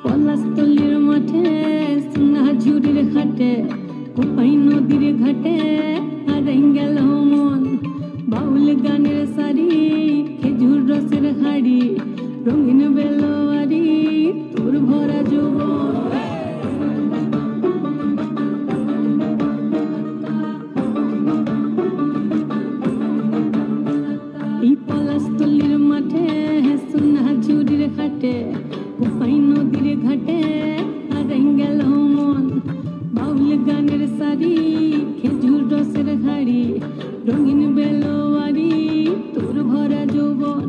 পলাশতলির মাঠে সোনা ঝুড়ির ঘাটে কোপাই নদীর ঘাটে হারাই গেল মন বাউল গানের সারি খেজুর রসের হাড়ি রঙিন বেলোয়ারি তোর ভরা যৌবন এই পলাশতলির মাঠে সোনা ঝুড়ির ঘাটে কোপাই নদীর ঘাটে হারাই গেল মন বাউল গানের সারি খেজুর রসের হাড়ি রঙিন বেলোয়ারি তোর ভরা যৌবন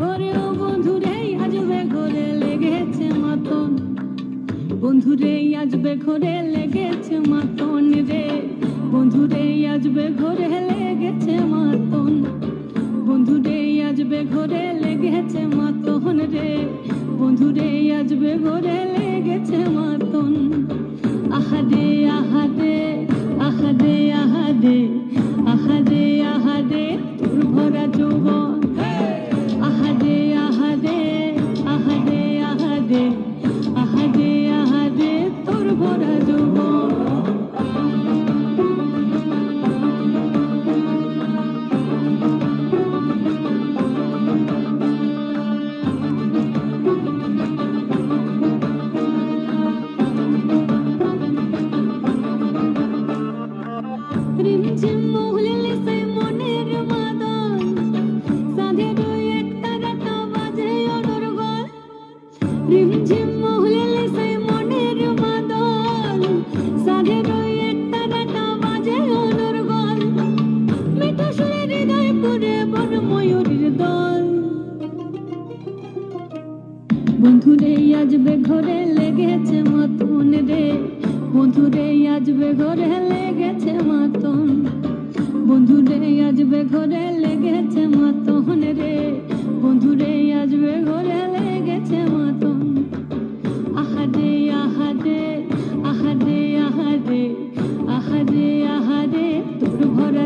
ওরে ও বন্ধুরে আজবে ঘরে লেগেছে মাতন বন্ধুরে আজবে ঘরে লেগেছে মাতন রে বন্ধুরে আজবে ঘরে লেগেছে মাতন বন্ধুরে আজবে ঘরে লেগেছে মাতন রে বন্ধুরে আজবে ঘরে লেগেছে মাতন আহারে আহারে আহারে আহারে আহারে আহারে তোর ভরা যৌবন আহারে আহারে আহারে আহারে আহারে আহারে তোর ভরা যৌবন রিমঝিম মহুলিলে সেই মনের মাদন সাধের একটা রাতা বাজে অনর্গল রিমঝিম মহুলিলে সেই মনের মাদন সাধের একটা রাতা বাজে অনর্গল মিঠা সুরে হৃদয় পুরে বন ময়ূরীর দল বন্ধুরে আজবে ঘরে লেগেছে মাতন রে বন্ধুরে আজবে ঘরে লেগেছে মাতন বন্ধুরে আজবে ঘরে লেগেছে মাতন রে বন্ধুরে আজবে ঘরে লেগেছে মাতন আহারে আহারে আহারে আহারে আহারে আহারে তোর ভরা